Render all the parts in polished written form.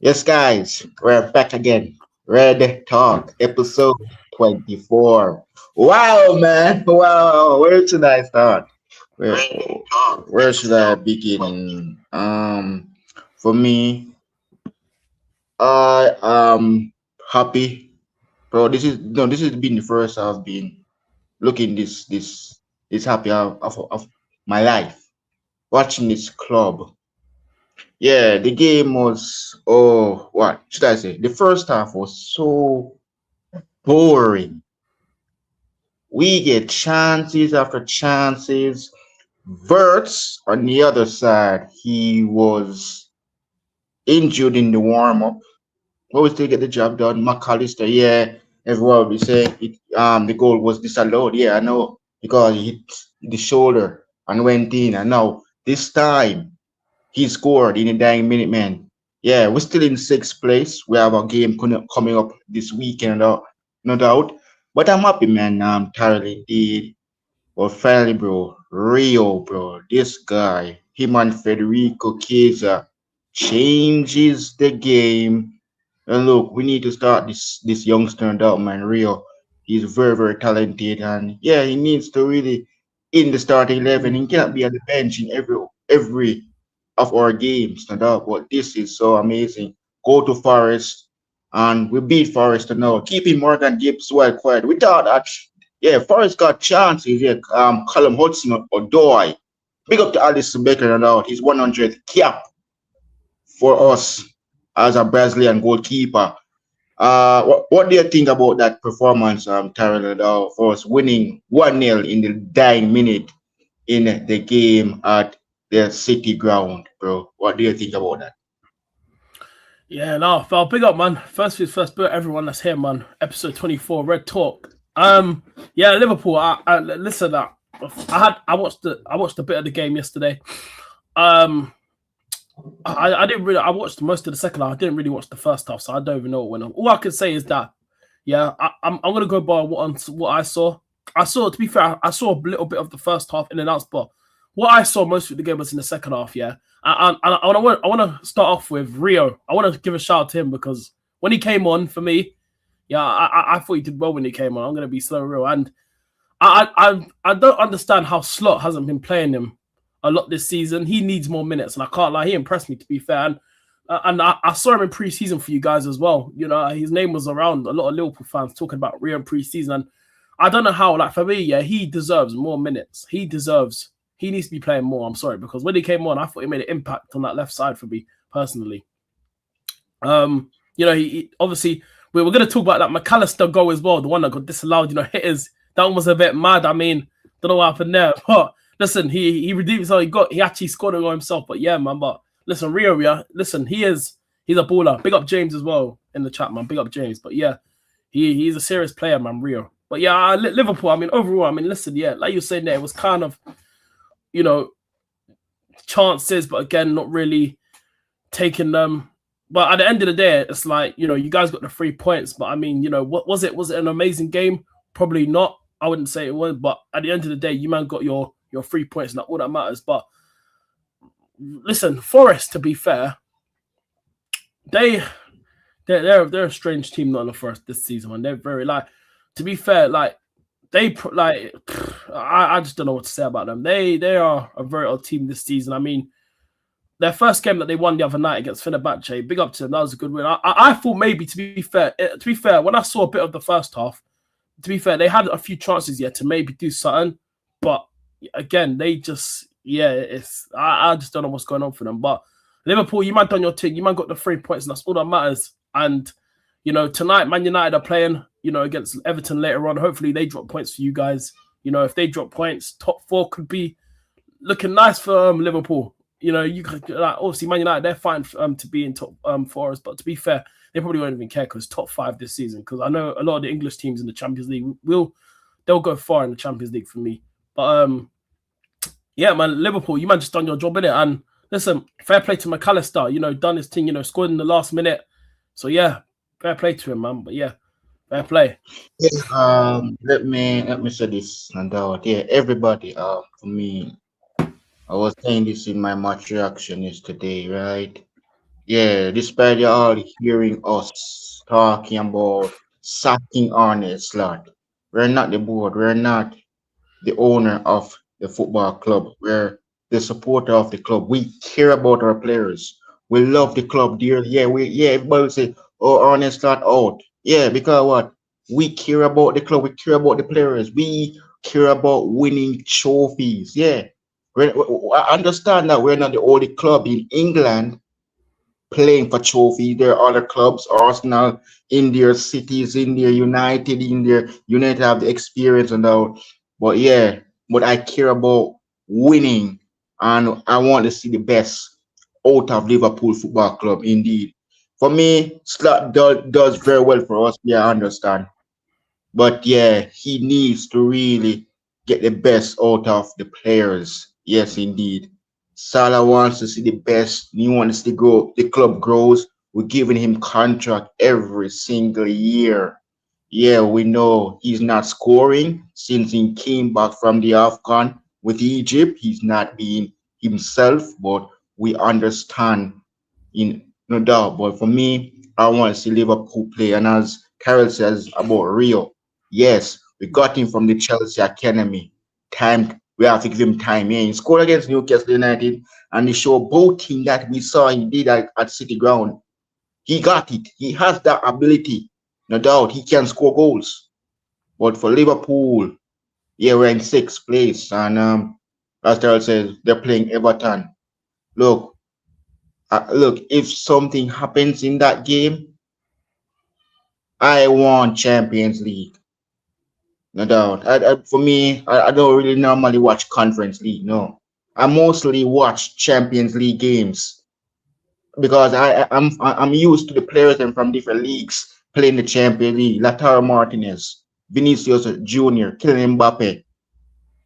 Yes, guys, we're back again. Red Talk, episode 24. Wow, man. Wow. Where should I start? Where should I begin? For me, I am happy. Bro, this has been the first I've been looking this happy of my life. Watching this club. Yeah, the game was, what should I say? The first half was so boring. We get chances after chances. Verts on the other side, he was injured in the warm up, but we still get the job done. McAllister, yeah, everyone will be saying the goal was disallowed. Yeah, I know because he hit the shoulder and went in. And now this time he scored in the dying minute, man. Yeah, we're still in sixth place. We have a game coming up this weekend, no doubt. But I'm happy, man. I'm thoroughly indeed. But finally, bro, Rio, bro, this guy, him and Federico Chiesa changes the game. And look, we need to start this youngster out, man. Rio, he's very talented, and yeah, he needs to really in the starting 11. He cannot be on the bench in every of our games, no doubt. But this is so amazing. Go to Forest, and we beat Forest now. Keeping Morgan Gibbs well quiet. We thought that, yeah, Forest got chances. Yeah, Callum Hudson or Doy. Big up to Alisson Becker, no doubt. His 100th cap for us as a Brazilian goalkeeper. What do you think about that performance, Tyrell, for us winning 1-0 in the dying minute in the game at the City ground, bro? What do you think about that? Yeah, no, well, big up, man. First things first, big up everyone that's here, man. Episode 24, Red Talk. Yeah, Liverpool. I listen. I watched a bit of the game yesterday. I didn't really. I watched most of the second half. I didn't really watch the first half, so I don't even know what went on. All I can say is that, yeah, I'm gonna go by what I saw. To be fair, I saw a little bit of the first half in and out, but what I saw most of the game was in the second half. Yeah, and I want to start off with Rio. I want to give a shout out to him because when he came on for me, yeah, I thought he did well when he came on. I'm gonna be so real, and I don't understand how Slot hasn't been playing him a lot this season. He needs more minutes, and I can't lie. He impressed me, to be fair. And I saw him in preseason for you guys as well. You know, his name was around. A lot of Liverpool fans talking about Rio in preseason. And I don't know how. Like for me, yeah, he deserves more minutes. He needs to be playing more. I'm sorry, because when he came on, I thought he made an impact on that left side for me personally. You know, he obviously we're going to talk about that McAllister goal as well, the one that got disallowed. You know, hitters. That one was a bit mad. I mean, don't know what happened there, but listen, he redeemed himself. He actually scored it on himself. But yeah, man. But listen, Rio, yeah, listen, he's a baller. Big up James as well in the chat, man. Big up James. But yeah, he's a serious player, man, Rio. But yeah, Liverpool. I mean, overall, I mean, listen, yeah, like you were saying there, it was kind of, you know, chances, but again, not really taking them. But at the end of the day, it's like, you know, you guys got the 3 points. But I mean, you know, what was it? Was it an amazing game? Probably not. I wouldn't say it was. But at the end of the day, you man got your 3 points, and that's all that matters. But listen, Forest, to be fair, they're a strange team, not in the first this season, man. They're very to be fair, I just don't know what to say about them. They are a very odd team this season. I mean, their first game that they won the other night against Fenerbahce, big up to them. That was a good win. I thought maybe to be fair, when I saw a bit of the first half, to be fair, they had a few chances yet to maybe do something, but again, they just I just don't know what's going on for them. But Liverpool, you man done your thing. You man got the 3 points, and that's all that matters. And you know, tonight, Man United are playing, you know, against Everton later on. Hopefully, they drop points for you guys. You know, if they drop points, top 4 could be looking nice for Liverpool. You know, you could obviously Man United, they're fine to be in top 4, but to be fair, they probably won't even care because top 5 this season. Because I know a lot of the English teams in the Champions League they'll go far in the Champions League for me. But yeah, man, Liverpool, you man just done your job in it. And listen, fair play to McAllister. You know, done his thing. You know, scored in the last minute. So yeah, fair play to him, man. But yeah, fair play. Let me say this and that. Yeah, everybody. For me, I was saying this in my match reaction yesterday, right? Yeah, despite you all hearing us talking about sacking Arne Slot, we're not the board, we're not the owner of the football club. We're the supporter of the club. We care about our players. We love the club dearly. Everybody will say, oh, Arne Slot out. Yeah, because what? We care about the club, we care about the players, we care about winning trophies. Yeah. I understand that we're not the only club in England playing for trophy. There are other clubs, Arsenal, in their cities, in their United, in their United have the experience and all. But yeah, but I care about winning and I want to see the best out of Liverpool Football Club indeed. For me, Slot does very well for us. Yeah, I understand. But yeah, he needs to really get the best out of the players. Yes, indeed. Salah wants to see the best. He wants to grow. The club grows. We're giving him contract every single year. Yeah, we know he's not scoring since he came back from the AFCON with Egypt. He's not being himself, but we understand in no doubt. But for me, I want to see Liverpool play. And as Carol says about Rio, yes, we got him from the Chelsea Academy. Time we have to give him time. Yeah, he scored against Newcastle United, and he showed both thing that we saw he did at City Ground. He got it. He has that ability. No doubt, he can score goals. But for Liverpool, yeah, we're in sixth place, and as Carol says, they're playing Everton. Look, look, if something happens in that game, I want Champions League. No doubt. For me, I don't really normally watch Conference League. No, I mostly watch Champions League games because I'm used to the players and from different leagues playing the Champions League. Lautaro Martinez, Vinicius Junior, Kylian Mbappe,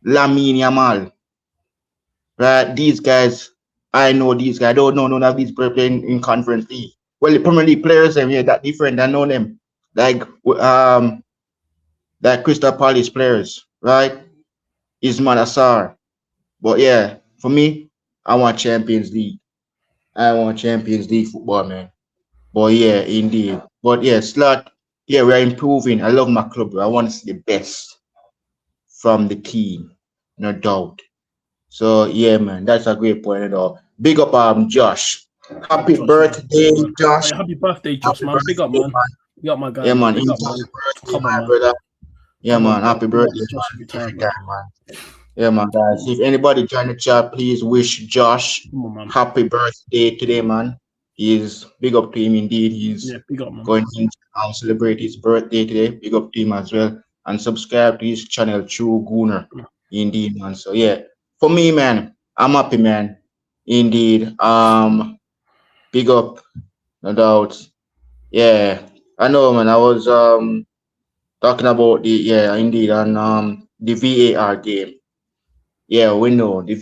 Lamine Yamal. Right, these guys, I know these guys. I don't know none of these players playing in Conference League. Well, the Premier League players, yeah, that different. I know them. Like like Crystal Palace players, right? Ismail Assar. But yeah, for me, I want Champions League. I want Champions League football, man. But yeah, indeed. But yeah, Slot, yeah, we're improving. I love my club, bro. I want to see the best from the team, no doubt. So yeah, man, that's a great point at all. Big up Josh. Big Happy Josh, man. Big birthday, man. Josh. Hey, happy birthday, Josh, Happy man. Big up, birthday, man. man. Big up my guy, Yeah, man. man. Big Enjoy up, man. your birthday, Come on, my man. brother. Yeah, Come on, man. bro. Happy Big up birthday, my Josh man. every time, man. Anytime, man. Yeah, man, guys. If anybody join the chat, please wish Josh Come on, man. happy birthday today, man. He's big up to him indeed. He's Yeah, big up, man. going to celebrate his birthday today. Big up to him as well. And subscribe to his channel, True Gooner. Indeed, man. So yeah. For me, man, I'm happy, man. Indeed. Big up, no doubt. Yeah. I know, man. I was talking about the yeah, indeed, and the VAR game. Yeah, we know the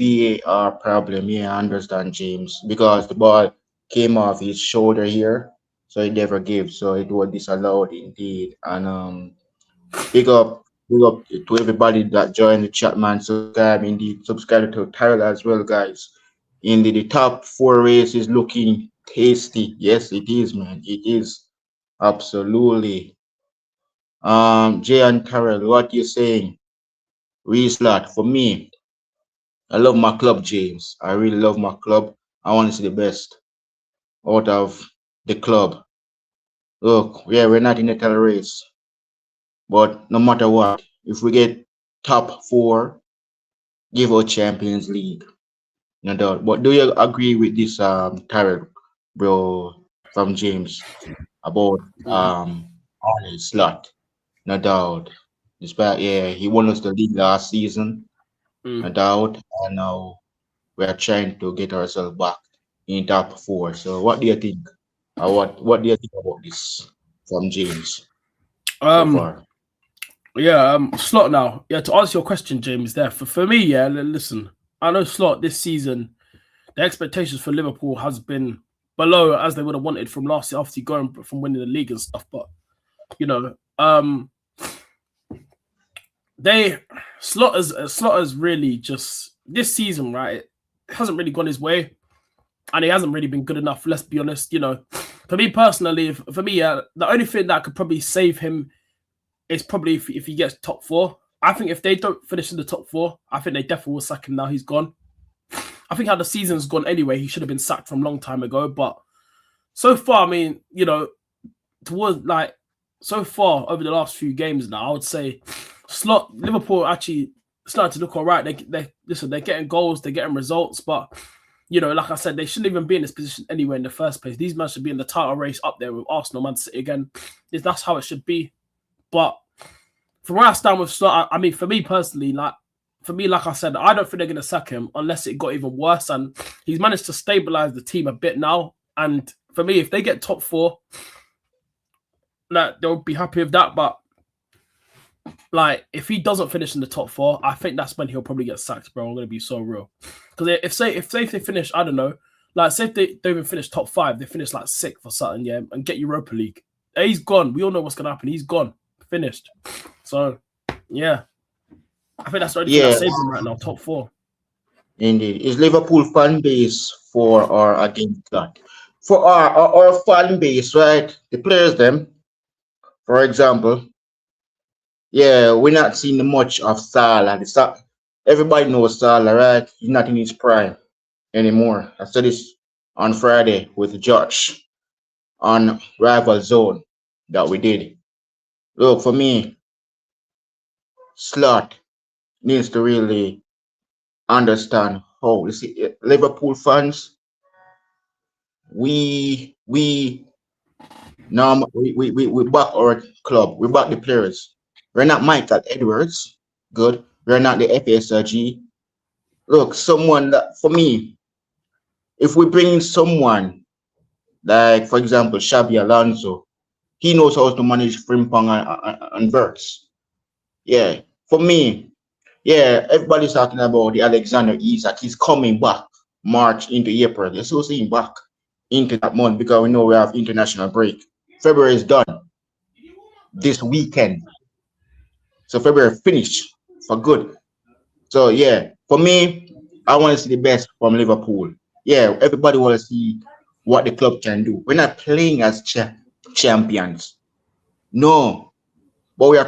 VAR problem. Yeah, I understand, James, because the ball came off his shoulder here, so it never gave, so it was disallowed indeed. And big up to everybody that joined the chat, man. Subscribe indeed, subscribe to Tyler as well, guys. Indeed, the top four race is looking tasty. Yes, it is, man. It is absolutely. Jay and Carol, what you saying? Reslot for me. I love my club, James. I really love my club. I want to see the best out of the club. Look, yeah, we're not in the title race, but no matter what, if we get top four, give out Champions League, no doubt. But do you agree with this, Tarek, bro, from James about Mm, Arnold Slot? No doubt. Despite yeah, he won us the league last season, no mm. doubt, and now we are trying to get ourselves back in top four. So what do you think? What do you think about this from James so Um, far? yeah, Slot now. Yeah, to answer your question, James, there. For me, yeah, listen, I know Slot this season, the expectations for Liverpool has been below as they would have wanted from last year after going from winning the league and stuff. But you know, they Slot has really just this season, right? It hasn't really gone his way. and he hasn't really been good enough. Let's be honest. For me personally, the only thing that could probably save him is probably if he gets top 4. I think if they don't finish in the top 4, I think they definitely will sack him now. He's gone. I think how the season's gone anyway, he should have been sacked from a long time ago. But so far, I mean, so far over the last few games now, I would say Liverpool actually started to look all right. They're getting goals, they're getting results, but like I said, they shouldn't even be in this position anywhere in the first place. These men should be in the title race up there with Arsenal, Man City again. That's how it should be. But from where I stand with Slot, I mean, for me personally, like I said, I don't think they're going to sack him unless it got even worse. And he's managed to stabilize the team a bit now. And for me, if they get top 4, they'll be happy with that. But if he doesn't finish in the top 4, I think that's when he'll probably get sacked, bro. I'm going to be so real. Because if they finish, I don't know, say if they don't even finish top 5, they finish 6th or something, yeah, and get Europa League. He's gone. We all know what's going to happen. He's gone. Finished. So, yeah. I think that's the only thing that saves him right now, top 4. Indeed. Is Liverpool fan base for or against that? For our fan base, right? The players, them, for example, we're not seeing much of Salah. Everybody knows Salah, right? He's not in his prime anymore. I said this on Friday with Josh on Rival Zone that we did. Look, for me, Slot needs to really understand how. You see, Liverpool fans, we back our club. We back the players. We're not Michael Edwards. Good. We're not the FSRG. Look, someone that, for me, if we bring in someone like, for example, Xabi Alonso, he knows how to manage Frimpong and Burks. Yeah, for me, everybody's talking about the Alexander Isak. He's coming back March into April. You're still seeing back into that month because we know we have international break. February is done this weekend. So February finished for good. So for me, I want to see the best from Liverpool. Yeah, everybody want to see what the club can do. We're not playing as champions. No, but we're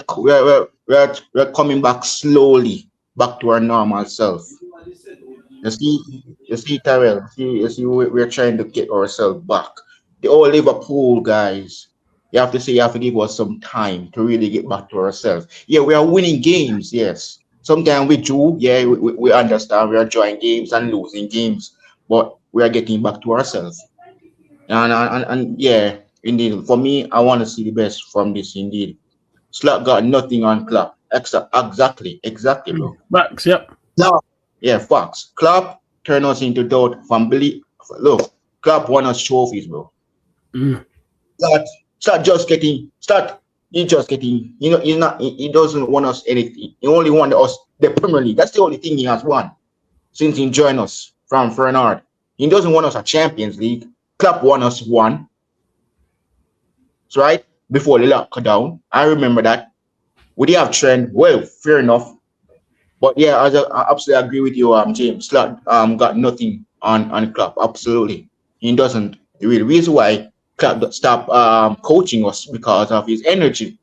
coming back slowly back to our normal self. You see, Tyrell. You see, we're trying to get ourselves back. The old Liverpool guys, you have to give us some time to really get back to ourselves. Yeah, we are winning games. Yes, sometimes we do. Yeah, we understand we are drawing games and losing games, but we are getting back to ourselves. And yeah, indeed, for me, I want to see the best from this. Indeed, Slot got nothing on Klopp. Exactly, bro. Max, yep. No, facts. Klopp turn us into doubt from belief. Look, Klopp won us trophies, bro. Start just getting. He doesn't want us anything. He only won us the Premier League. That's the only thing he has won since he joined us from Fernand. He doesn't want us a Champions League. Klopp won us one. That's right. Before the lockdown. I remember that. We did have trend. Well, fair enough. But yeah, I absolutely agree with you, James. Slot got nothing on Klopp. Absolutely. He doesn't. The reason why Klopp stopped coaching us because of his energy.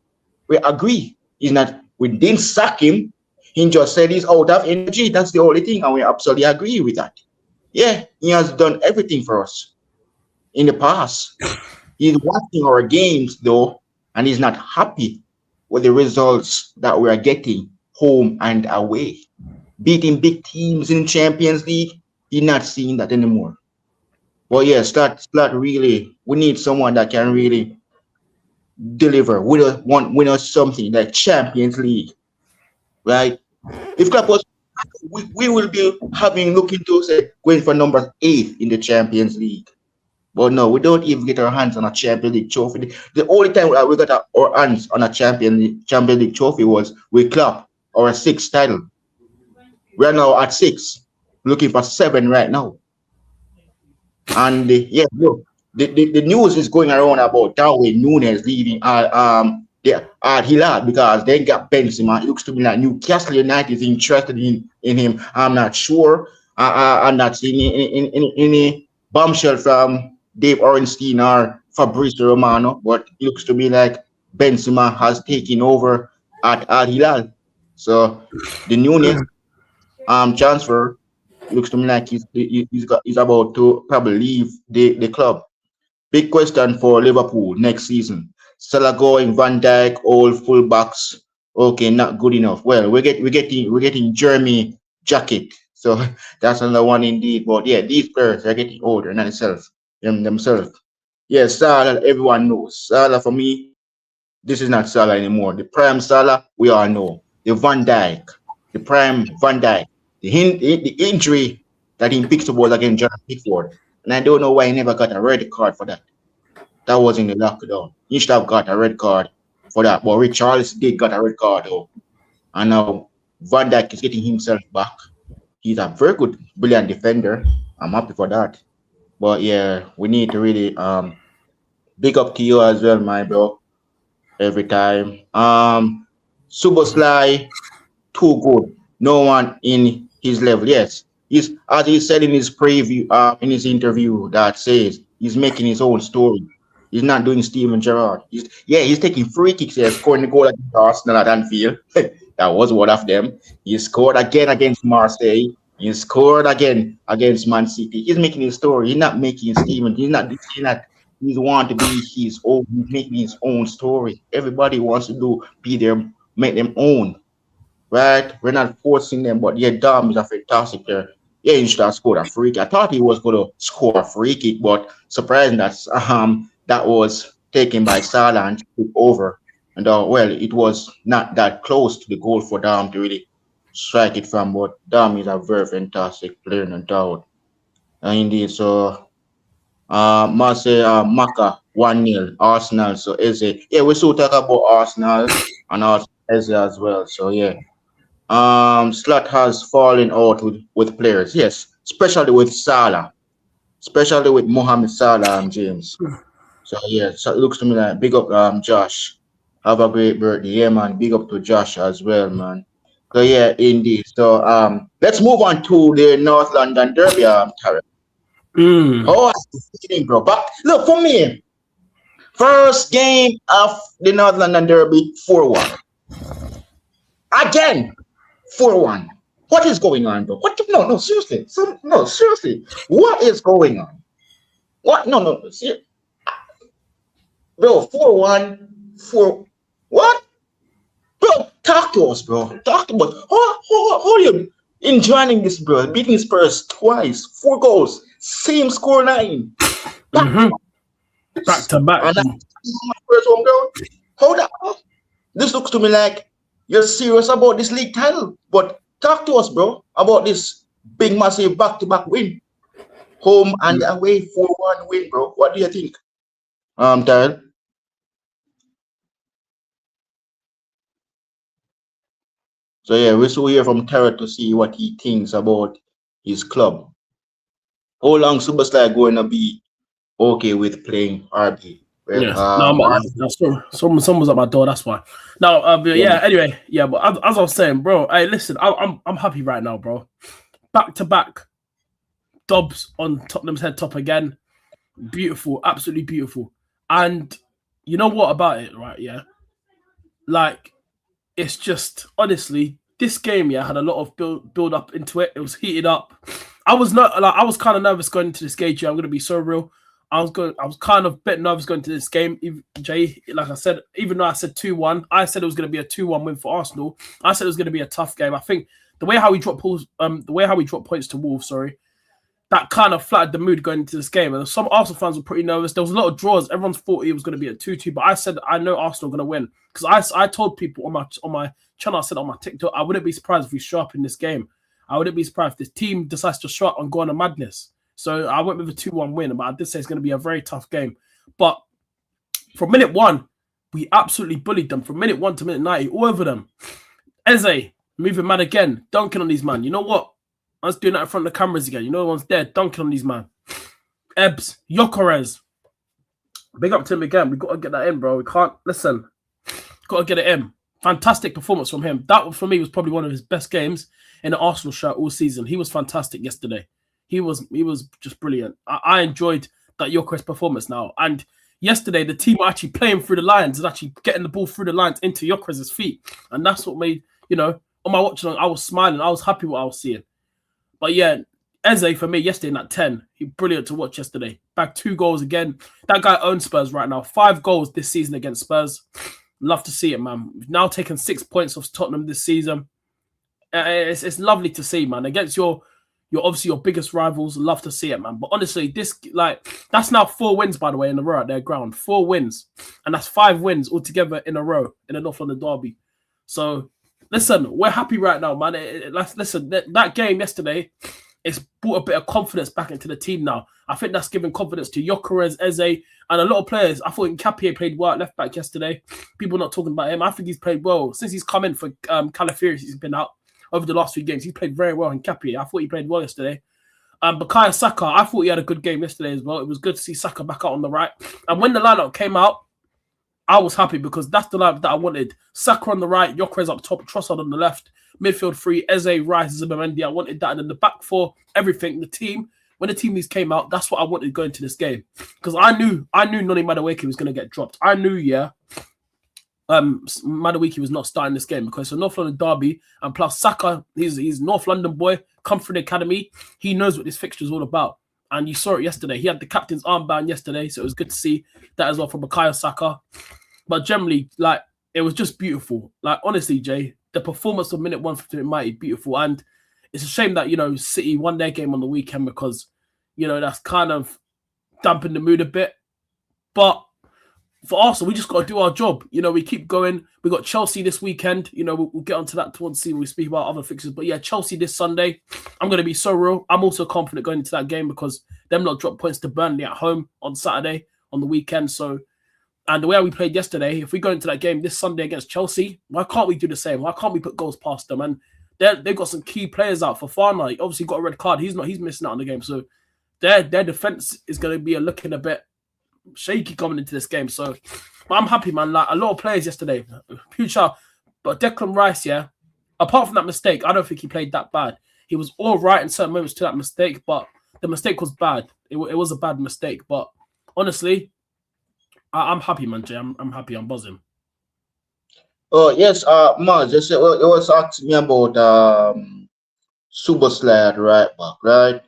We agree. We didn't sack him. He just said he's out of energy. That's the only thing, and we absolutely agree with that. Yeah, he has done everything for us in the past. He's watching our games though, and he's not happy with the results that we are getting home and away. Beating big teams in Champions League, he's not seeing that anymore. Well, yeah, Slot really, we need someone that can really deliver, win us something like Champions League, right? If Klopp was, we will be looking to say going for number 8 in the Champions League. But no, we don't even get our hands on a Champions League trophy. The only time we got our hands on a Champions League trophy was with Klopp, our 6th title. We are now at 6, looking for 7 right now. And look, the news is going around about Darwin Núñez leaving Al Hilal because they got Benzema. It looks to me like Newcastle United is interested in him. I'm not sure. I'm not seeing any bombshell from Dave Orenstein or Fabrizio Romano, but it looks to me like Benzema has taken over at Al Hilal. So the Nunez transfer looks to me like he's about to probably leave the club. Big question for Liverpool next season. Salah going, Van Dijk, all fullbacks. Okay, not good enough. Well, we're getting Jeremy Jacket. So that's another one indeed. But yeah, these players are getting older, not themselves. Yeah, Salah, everyone knows. Salah for me, this is not Salah anymore. The prime Salah, we all know. The Van Dijk, the prime Van Dijk. The injury that he picked up was against John Pickford. And I don't know why he never got a red card for that. That was in the lockdown. He should have got a red card for that. But Richarlison did got a red card though. And now Van Dijk is getting himself back. He's a very good, brilliant defender. I'm happy for that. But yeah, we need to really big up to you as well, my bro. Every time. Supersly, too good. No one in his level. Yes. He's as he said in his preview, in his interview that says he's making his own story. He's not doing Steven Gerrard. He's taking free kicks here, scoring the goal against Arsenal at Anfield. That was one of them. He scored again against Marseille. He scored again against Man City. He's making his story. He's not making Steven. He's not saying that he want to be his own. He's making his own story. Everybody wants to be there, make them own. Right? We're not forcing them, but yeah, Dom is a fantastic player. Yeah, he should have scored a free kick. I thought he was going to score a free kick, but surprising that was taken by Salah and took over. And well, it was not that close to the goal for Dom to really strike it from, but Dom is a very fantastic player, no doubt. Indeed, so must say Maka 1-0 Arsenal. So Eze, yeah, we still talk about Arsenal and also Eze as well. So yeah. Slot has fallen out with players, yes, especially with Salah, especially with Mohamed Salah and James. So yeah, so it looks to me like big up Josh. Have a great birthday, yeah, man. Big up to Josh as well, man. So yeah, indeed. So let's move on to the North London Derby, Tarek. How are you feeling, bro? But look, for me, first game of the North London Derby, 4-1. Again, 4-1. What is going on, bro? No, seriously. Seriously. What is going on? What? No. See, bro, 4-1. What? Bro, talk to us, bro. Talk to us. How are you enjoying this, bro? Beating Spurs twice. 4 goals. Same score line. Back to back. And that's my first one, bro. Hold up. This looks to me like you're serious about this league title, but talk to us, bro, about this big, massive back-to-back win. Home and away 4-1 win, bro. What do you think, Tyrell? So yeah, we're still here from Tyrell to see what he thinks about his club. How long Superstar going to be okay with playing RB? Well, yeah, someone's at my door. That's why. No, yeah. Anyway, yeah. But as I was saying, bro, hey, listen, I'm happy right now, bro. Back to back, Dobbs on Tottenham's head top again. Beautiful, absolutely beautiful. And you know what about it, right? Yeah, like it's just honestly, this game, yeah, had a lot of build up into it. It was heated up. I was kind of nervous going into this game. I'm going to be so real. I was kind of a bit nervous going to this game. Jay, like I said, even though I said 2-1, I said it was going to be a 2-1 win for Arsenal. I said it was going to be a tough game. I think the way how we dropped points to Wolves, that kind of flattered the mood going into this game. And some Arsenal fans were pretty nervous. There was a lot of draws. Everyone thought it was going to be a 2-2, but I said I know Arsenal are going to win because I told people on my channel, I said on my TikTok, I wouldn't be surprised if we show up in this game. I wouldn't be surprised if this team decides to show up and go on a madness. So I went with a 2-1 win, but I did say it's going to be a very tough game. But from minute 1, we absolutely bullied them. From minute 1 to minute 90, all over them. Eze, moving mad again, dunking on these man. You know what? I was doing that in front of the cameras again. You know the one's there, dunking on these man. Ebbs, Gyökeres. Big up to him again. We got to get that in, bro. We can't, listen. Got to get it in. Fantastic performance from him. That, for me, was probably one of his best games in the Arsenal shirt all season. He was fantastic yesterday. he was just brilliant. I enjoyed that Gyökeres performance now. And yesterday, the team were actually playing through the lines and actually getting the ball through the lines into Gyökeres' feet. And that's what made, on my watch along, I was smiling. I was happy with what I was seeing. But yeah, Eze for me yesterday in that 10, he brilliant to watch yesterday. Back 2 goals again. That guy owns Spurs right now. 5 goals this season against Spurs. Love to see it, man. We've now taken 6 points off Tottenham this season. It's lovely to see, man. Against your obviously your biggest rivals. Love to see it, man. But honestly, that's now 4 wins, by the way, in a row at their ground. 4 wins. And that's 5 wins altogether in a row in the North London derby. So, listen, we're happy right now, man. Listen, that game yesterday, it's brought a bit of confidence back into the team now. I think that's given confidence to Gyökeres, Eze, and a lot of players. I thought Nkapie played well at left back yesterday. People not talking about him. I think he's played well. Since he's come in for Calafiori, he's been out over the last few games. He's played very well in Nkapie. I thought he played well yesterday. Bukayo Saka, I thought he had a good game yesterday as well. It was good to see Saka back out on the right. And when the lineup came out, I was happy because that's the lineup that I wanted. Saka on the right, Gyökeres up top, Trossard on the left, midfield 3, Eze, Rice, Zubimendi. I wanted that. And then the back 4, everything, the team. When the team came out, that's what I wanted going to this game. Because I knew Noni Madueke was going to get dropped. I knew, Madueke was not starting this game because it's a North London derby, and plus Saka, he's North London boy, come from the academy. He knows what this fixture is all about. And you saw it yesterday. He had the captain's armband yesterday, so it was good to see that as well from Bukayo Saka. But generally, it was just beautiful. Honestly, Jay, the performance of minute 150 mighty beautiful. And it's a shame that, City won their game on the weekend because, that's kind of dampened the mood a bit. But for Arsenal, we just got to do our job. We keep going. We got Chelsea this weekend. We'll get onto that towards the when we speak about other fixtures. But yeah, Chelsea this Sunday. I'm going to be so real. I'm also confident going into that game because them lot dropped points to Burnley at home on Saturday on the weekend. So, and the way we played yesterday, if we go into that game this Sunday against Chelsea, why can't we do the same? Why can't we put goals past them? And they've got some key players out. For Fana, he obviously got a red card. He's missing out on the game. So their defense is going to be looking a bit shaky coming into this game. So but I'm happy, man. A lot of players yesterday, huge shout. But Declan Rice, apart from that mistake, I don't think he played that bad. He was all right in certain moments to that mistake, but the mistake was bad. It was a bad mistake. But honestly, I'm happy, man, Jay. I'm happy. I'm buzzing. Oh yes, Maz, you was asking me about Superslide right back, right?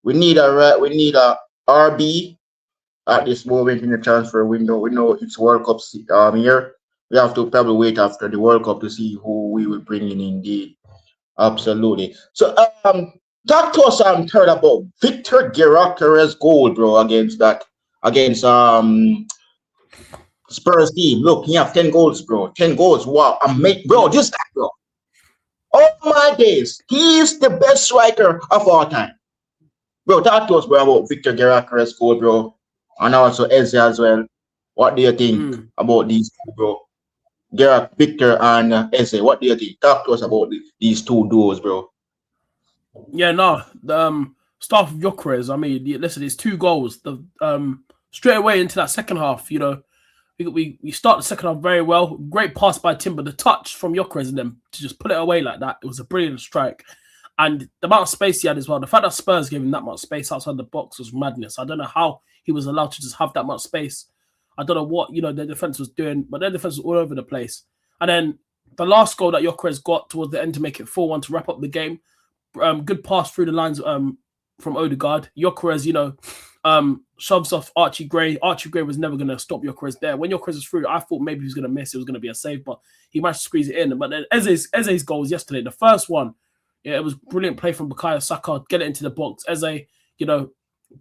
We need a RB at this moment in the transfer window. We know it's World Cup year. We have to probably wait after the World Cup to see who we will bring in indeed. Absolutely. So talk to us third about Victor Gyökeres' goal, bro, against Spurs team. Look, he have 10 goals, bro. 10 goals. Wow. Bro, just that, bro. Oh my days. He is the best striker of all time. Bro, talk to us, bro, about Victor Gyökeres' goal, bro. And also Eze as well. What do you think about these two, bro? Victor and Eze, what do you think? Talk to us about these 2 duos, bro. Yeah, no. The start of Gyökeres, I mean, listen, it's 2 goals. Straight away into that second half, we start the second half very well. Great pass by Timber. The touch from Gyökeres and them to just put it away like that. It was a brilliant strike. And the amount of space he had as well. The fact that Spurs gave him that much space outside the box was madness. I don't know how he was allowed to just have that much space. I don't know what, their defense was doing, but their defense was all over the place. And then the last goal that Gyökeres got towards the end to make it 4-1 to wrap up the game. Good pass through the lines from Odegaard. Gyökeres, shoves off Archie Gray. Archie Gray was never going to stop Gyökeres there. When Gyökeres was through, I thought maybe he was going to miss. It was going to be a save, but he managed to squeeze it in. But then Eze's goals yesterday, the first one, it was brilliant play from Bukayo Saka. Get it into the box. Eze,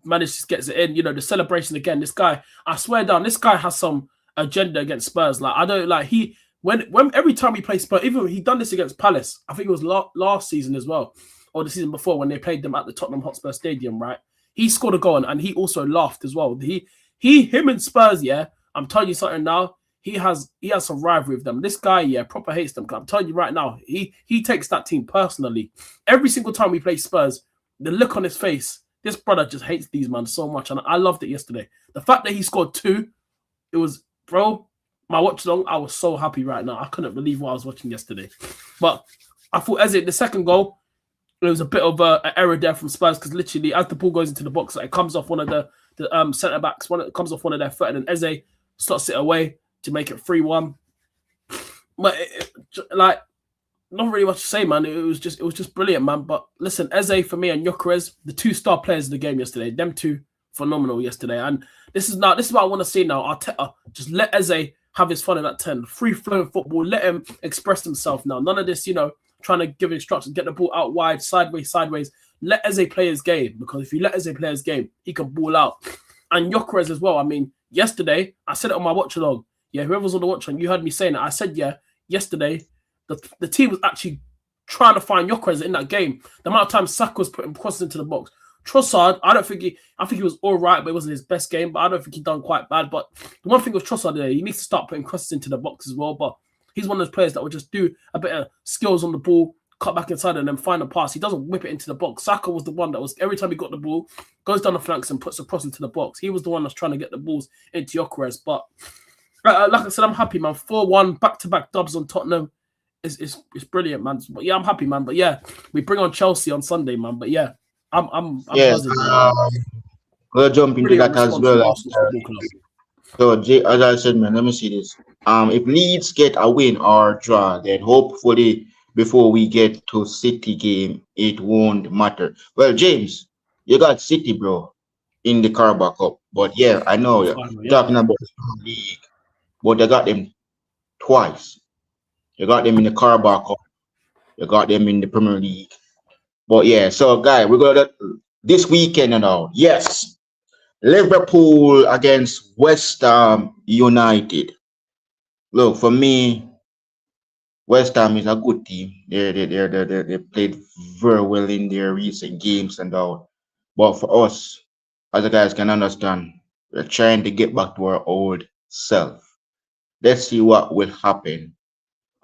managed to get it in. The celebration again. This guy, I swear down, this guy has some agenda against Spurs. I don't when every time he plays Spurs, even he done this against Palace. I think it was last season as well, or the season before when they played them at the Tottenham Hotspur Stadium, right? He scored a goal and he also laughed as well. Him and Spurs, I'm telling you something now. He has some rivalry with them. This guy, proper hates them. I'm telling you right now, he takes that team personally. Every single time we play Spurs, the look on his face, this brother just hates these man so much. And I loved it yesterday. The fact that he scored 2, it was, bro, my watch along, I was so happy right now. I couldn't believe what I was watching yesterday. But I thought, the second goal, there was a bit of an error there from Spurs because literally as the ball goes into the box, it comes off one of the centre backs. It comes off one of their foot, and then Eze slots it away to make it 3-1. But like, not really much to say, man. It was just brilliant, man. But listen, Eze for me and Gyökeres, the 2 star players of the game yesterday. Them 2 phenomenal yesterday. And this is what I want to see now. Arteta, just let Eze have his fun in that 10. Free flowing football. Let him express himself now. None of this, trying to give instructions, get the ball out wide, sideways. Let Eze play his game, because if you let Eze play his game, he can ball out. And Gyökeres as well. I mean, yesterday, I said it on my watch along. Yeah, whoever's on the watch along, you heard me saying it. I said, yeah, yesterday, the team was actually trying to find Gyökeres in that game. The amount of time Saka was putting crosses into the box. Trossard, I think he was all right, but it wasn't his best game. But I don't think he done quite bad. But the one thing with Trossard today, he needs to start putting crosses into the box as well. But he's one of those players that will just do a bit of skills on the ball, cut back inside, and then find a pass. He doesn't whip it into the box. Saka was the one that was, every time he got the ball, goes down the flanks and puts a cross into the box. He was the one that's trying to get the balls into Gyökeres. But like I said, I'm happy, man. 4-1, back-to-back dubs on Tottenham. It's brilliant, man. But yeah, I'm happy, man. But yeah, we bring on Chelsea on Sunday, man. But yeah, I'm Yes, buzzing. we'll jump into Brilliant that as response from well. Arsenal Football Club. So, as I said, man, let me see this. If Leeds get a win or draw, then hopefully before we get to City game, it won't matter. Well, James, you got City, bro, in the Carabao Cup. But yeah, I know you're Final, yeah. talking about the Premier League, but they got them twice. You got them in the Carabao Cup. You got them in the Premier League. But yeah, so guys, we're gonna this weekend and all. Yes, Liverpool against West Ham United. Look, for me, West Ham is a good team. They played very well in their recent games and all. But for us, as you guys can understand, we're trying to get back to our old self. Let's see what will happen.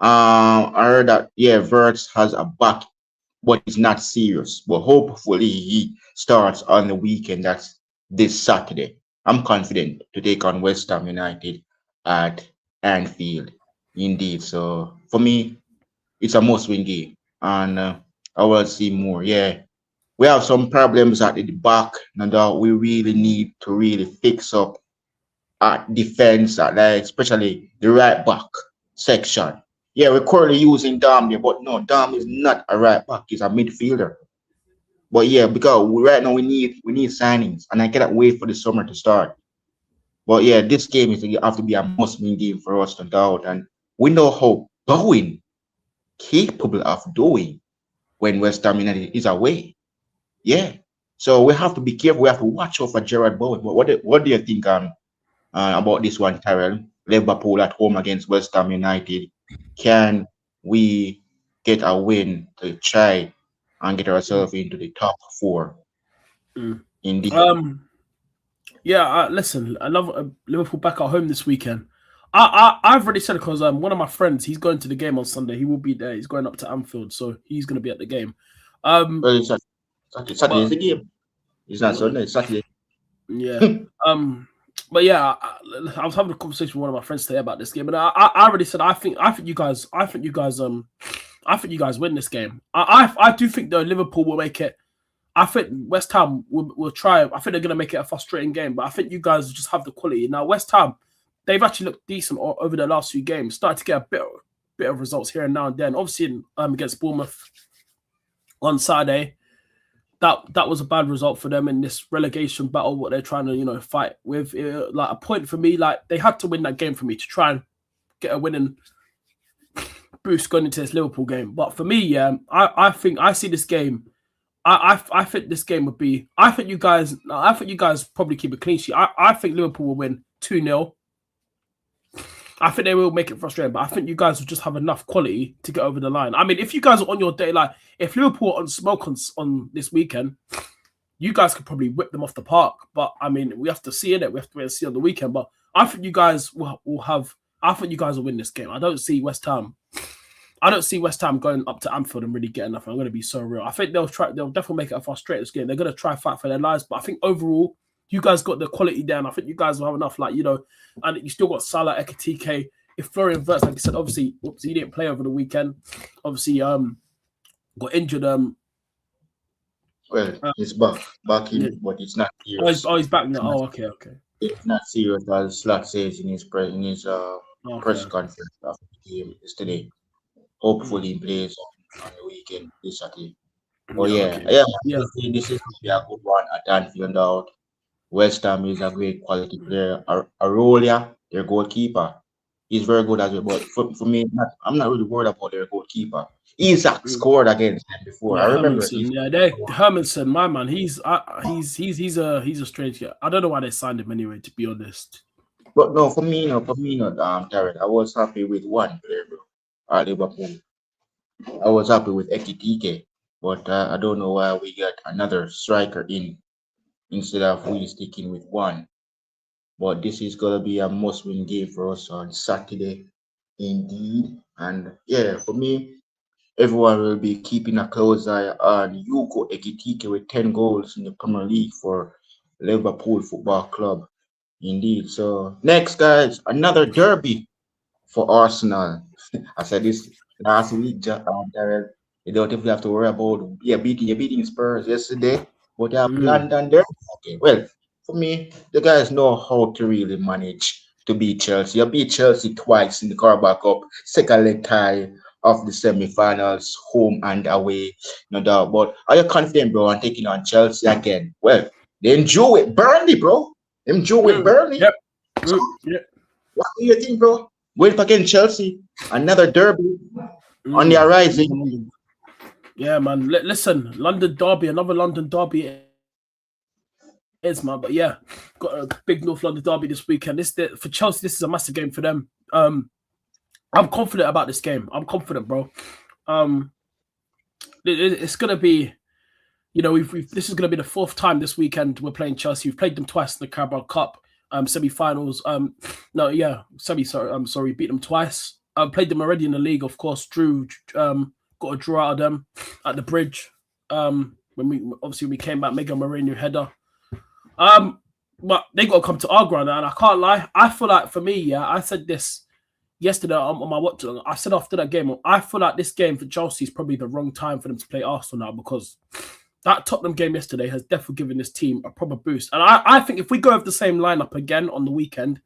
I heard that Verts has a back, but it's not serious. But hopefully he starts on the weekend. That's this Saturday. I'm confident to take on West Ham United at Anfield. Indeed. So for me, it's a must-win game, and I will see more. Yeah, we have some problems at the back, and that we really need to really fix up at defense, like especially the right back section. Yeah, we're currently using Dam there, but no, Dam is not a right back; he's a midfielder. But yeah, because right now we need signings, and I cannot wait for the summer to start. But yeah, this game is have to be a must-win game for us to doubt, and we know how going capable of doing when West Ham United is away. Yeah, so we have to be careful. We have to watch out for Gerard Bowen. But what do you think about this one, Tyrell? Liverpool at home against West Ham United. Can we get a win to try and get ourselves into the top 4? Indeed. Yeah, listen, I love Liverpool back at home this weekend. I've already said it because one of my friends, he's going to the game on Sunday. He will be there. He's going up to Anfield, so he's going to be at the game. Well, it's Saturday is the game. It's not Sunday. It's Saturday. Yeah. But yeah, I was having a conversation with one of my friends today about this game, and I already said I think you guys win this game. I do think though Liverpool will make it. I think West Ham will try. I think they're going to make it a frustrating game, but I think you guys just have the quality. Now, West Ham, they've actually looked decent over the last few games, started to get a bit of results here and now and then. Obviously, against Bournemouth on Saturday, that was a bad result for them in this relegation battle, what they're trying to, fight with. Like a point for me, like they had to win that game for me to try and get a winning boost going into this Liverpool game. But for me, I think I see this game. I think this game would be. I think you guys probably keep a clean sheet. I think Liverpool will win 2-0. I think they will make it frustrating, but I think you guys will just have enough quality to get over the line. I mean, if you guys are on your day, like if Liverpool are on smoke on this weekend, you guys could probably whip them off the park. But I mean, we have to see it. We have to wait and see on the weekend. But I think you guys will have. I think you guys will win this game. I don't see West Ham going up to Anfield and really getting nothing. I'm going to be so real. I think they'll definitely make it a frustrating game. They're going to try fight for their lives, but I think overall, you guys got the quality down. I think you guys will have enough, and you still got Salah, Ekitike. If Florian Wirtz, like you said, obviously he didn't play over the weekend. Obviously, got injured Well, Uh, he's back yeah. in, but it's not Oh, serious. he's back now. It's not, Oh, okay, okay, it's not serious as Slack says in his okay, press okay. conference after the game yesterday. Mm, Hopefully, he plays on the weekend this Saturday. Oh yeah, yeah, okay. yeah. Yeah. This is gonna be a good one at Anfield out. West Ham is a great quality player. Arolia, their goalkeeper, he's very good as well. But for me, I'm not really worried about their goalkeeper. Isaac Mm. scored against them before. I Yeah, remember Hermanson. Yeah, they Hermanson, my man. He's a strange guy. I don't know why they signed him anyway. To be honest. But no, for me, no, Tarek, I was happy with one player, bro. At Liverpool, I was happy with Ekitike, but I don't know why we got another striker in instead of we sticking with one. But this is gonna be a must-win game for us on Saturday, indeed. And yeah, for me, everyone will be keeping a close eye on Yuko Ekitike with 10 goals in the Premier League for Liverpool Football Club. Indeed. So next, guys, another derby for Arsenal. I said this last week, Darrell. You don't even have to worry about beating Spurs yesterday, but you have Mm. London there. Okay, well, for me, the guys know how to really manage to beat Chelsea. You beat Chelsea twice in the Carabao Cup, second leg tie of the semi-finals, home and away, no doubt. But are you confident, bro, on taking on Chelsea again? Well, they enjoy it, Burnley, bro. They enjoy with Mm. Burnley. Yep. Yep. What do you think, bro? Going up against Chelsea, another derby on the horizon. Yeah, man. Listen, London derby, another London derby it is, man. But yeah, got a big North London derby this weekend. For Chelsea. This is a massive game for them. I'm confident about this game. I'm confident, bro. Um, it's gonna be. This is going to be the fourth time this weekend we're playing Chelsea. We've played them twice in the Carabao Cup semi-finals. No, yeah, sorry, I'm sorry, beat them twice. Played them already in the league, of course. Got a draw out of them at the Bridge. When we came back, Mega Mourinho header. But they got to come to our ground, and I can't lie. I feel like for me, yeah, I said this yesterday on my watch. I said after that game, I feel like this game for Chelsea is probably the wrong time for them to play Arsenal now because that Tottenham game yesterday has definitely given this team a proper boost. And I think if we go with the same lineup again on the weekend,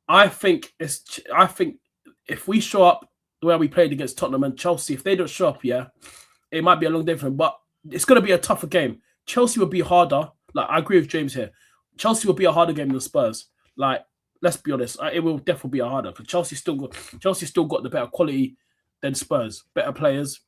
I think if we show up the way we played against Tottenham and Chelsea, if they don't show up, yeah, it might be a long day for them. But it's going to be a tougher game. Chelsea will be harder. Like I agree with James here. Chelsea will be a harder game than Spurs. Like let's be honest, it will definitely be a harder because Chelsea still got the better quality than Spurs, better players.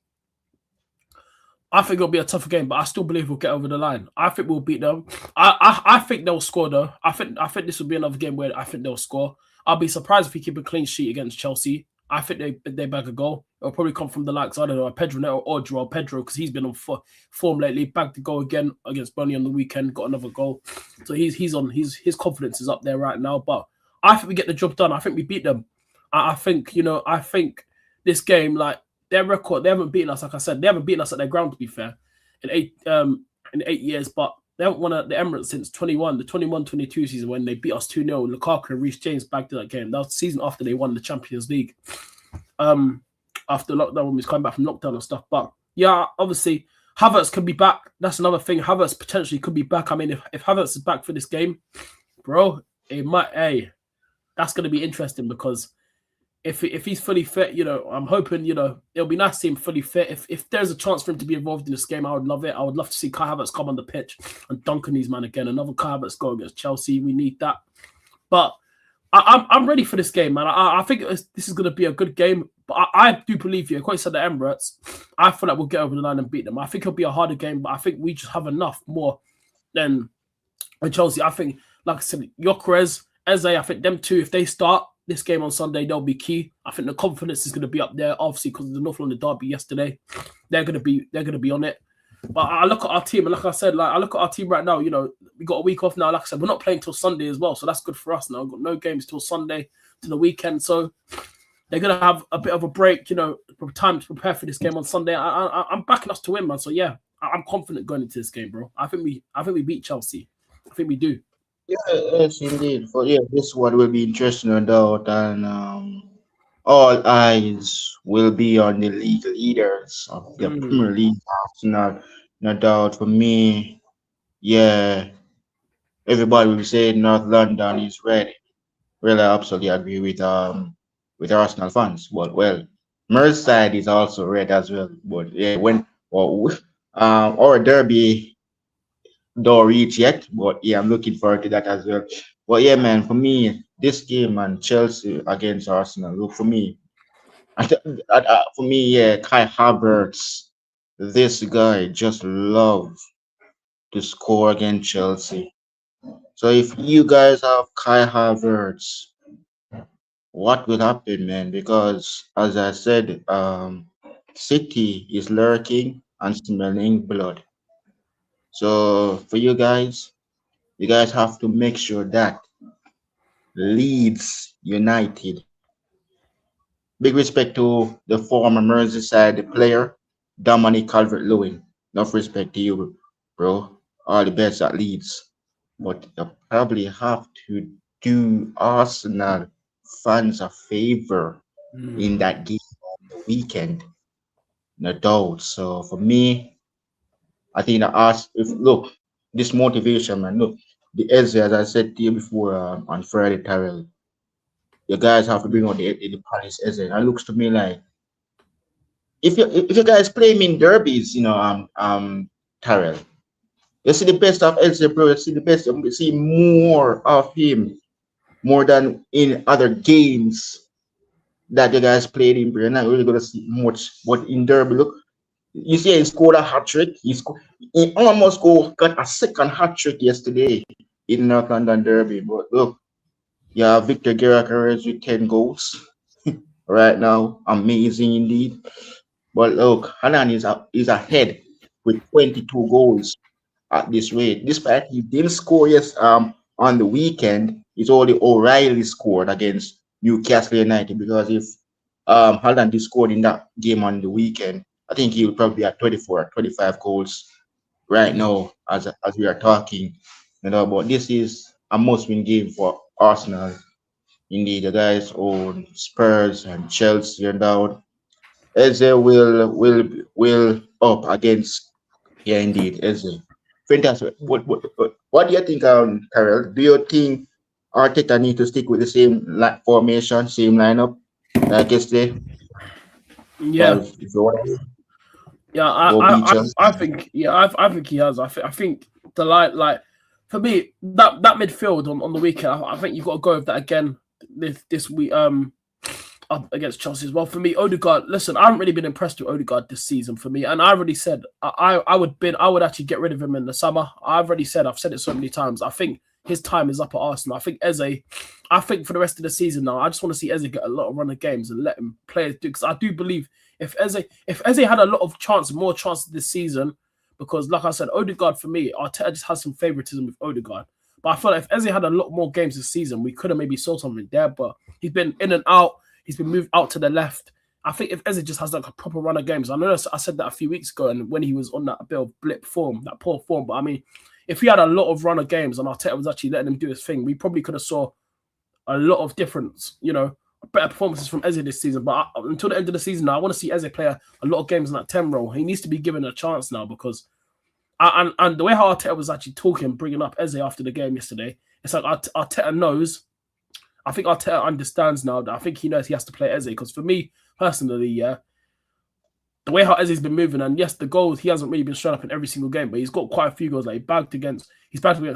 I think it'll be a tougher game, but I still believe we'll get over the line. I think we'll beat them. I think they'll score though. I think this will be another game where I think they'll score. I'll be surprised if we keep a clean sheet against Chelsea. I think they bag a goal. It'll probably come from the likes, I don't know, Pedro Neto or Joao Pedro because he's been on form lately. Bagged the goal again against Burnley on the weekend. Got another goal, so his confidence is up there right now. But I think we get the job done. I think we beat them. I think this game like. Their record, they haven't beaten us, like I said, they haven't beaten us at their ground, to be fair, in 8 years, but they haven't won at the Emirates since the 21-22 season when they beat us 2-0. Lukaku and Reece James back to that game. That was the season after they won the Champions League. After lockdown, when we was coming back from lockdown and stuff. But yeah, obviously, Havertz could be back. That's another thing. Havertz potentially could be back. I mean, if Havertz is back for this game, bro, that's going to be interesting because if he's fully fit, I'm hoping, it'll be nice to see him fully fit. If there's a chance for him to be involved in this game, I would love it. I would love to see Kai Havertz come on the pitch and dunk on these man again. Another Kai Havertz goal against Chelsea. We need that. But I'm ready for this game, man. I think this is going to be a good game. But I do believe you. Quite said the Emirates. I feel like we'll get over the line and beat them. I think it'll be a harder game, but I think we just have enough more than Chelsea. I think, like I said, Gyökeres, Eze, I think them two, if they start this game on Sunday, they'll be key. I think the confidence is going to be up there, obviously, because of the North London derby yesterday. They're going to be on it. But I look at our team, and like I said, I look at our team right now. We got a week off now. Like I said, we're not playing till Sunday as well, so that's good for us now. We've got no games till Sunday, to the weekend, so they're going to have a bit of a break, time to prepare for this game on Sunday. I'm backing us to win, man. So yeah, I'm confident going into this game, bro. I think we beat Chelsea. I think we do. Yeah, yes, indeed. For yeah, this one will be interesting, no doubt, and all eyes will be on the league leaders of the Mm. Premier League, Arsenal. no doubt. For me, yeah, everybody will say North London is red. Well, I absolutely agree with Arsenal fans. But well, Merseyside is also red as well. But yeah, when or our derby don't reach yet. But yeah, I'm looking forward to that as well. But yeah, man, for me, this game and Chelsea against Arsenal. Look for me, for me, yeah, Kai Havertz. This guy just love to score against Chelsea. So if you guys have Kai Havertz, what will happen, man? Because as I said, City is lurking and smelling blood. So for you guys have to make sure that Leeds United, big respect to the former Merseyside player, Dominic Calvert-Lewin. Enough respect to you, bro. All the best at Leeds. But you probably have to do Arsenal fans a favor in Mm. that game on the weekend. No doubt. So for me, I think that us if look this motivation, man. Look, the Eze, as I said to you before on Friday, Tyrell, you guys have to bring out the Palace Eze. And it looks to me like if you guys play him in derbies, Tyrell, you see the best of Eze, bro. You see the best. You see more of him, more than in other games that you guys played in. You're not really gonna see much, but in derby, look. You see, he scored a hat trick. He almost got a second hat trick yesterday in North London Derby. But look, yeah, Victor Gyökeres with 10 goals right now. Amazing indeed. But look, Hanan is ahead with 22 goals at this rate. Despite he didn't score on the weekend, it's only O'Reilly scored against Newcastle United because if Haaland did scored in that game on the weekend, I think he would probably be at 24 or 25 goals right Mm. now as we are talking. But this is a must-win game for Arsenal. Indeed, the guys own Spurs and Chelsea and down. Eze will up against, yeah, indeed, Eze. Fantastic. What do you think, Carol? Do you think Arteta need to stick with the same formation, same lineup like yesterday? Yeah, Because if you want to yeah. go beat Chelsea, I think yeah, I think he has. I think the like for me that midfield on the weekend. I think you've got to go with that again this week. Up against Chelsea as well. For me, Odegaard. Listen, I haven't really been impressed with Odegaard this season. For me, and I already said I would actually get rid of him in the summer. I've said it so many times. I think his time is up at Arsenal. I think Eze. I think for the rest of the season now, I just want to see Eze get a lot of run of games and let him play because I do believe if Eze had a lot of more chances this season, because like I said, Odegaard for me, Arteta just has some favoritism with Odegaard. But I feel like if Eze had a lot more games this season, we could have maybe saw something there. But he's been in and out. He's been moved out to the left. I think if Eze just has like a proper run of games, I know I said that a few weeks ago, and when he was on that bit of blip form, that poor form. But I mean, if he had a lot of run of games and Arteta was actually letting him do his thing, we probably could have saw a lot of difference, better performances from Eze this season. But until the end of the season, now I want to see Eze play a lot of games in that 10 role. He needs to be given a chance now because, and the way how Arteta was actually talking, bringing up Eze after the game yesterday, it's like Arteta knows. I think Arteta understands now that I think he knows he has to play Eze because for me personally, yeah, the way how Eze's been moving, and yes, the goals he hasn't really been showing up in every single game, but he's got quite a few goals. Like he's bagged against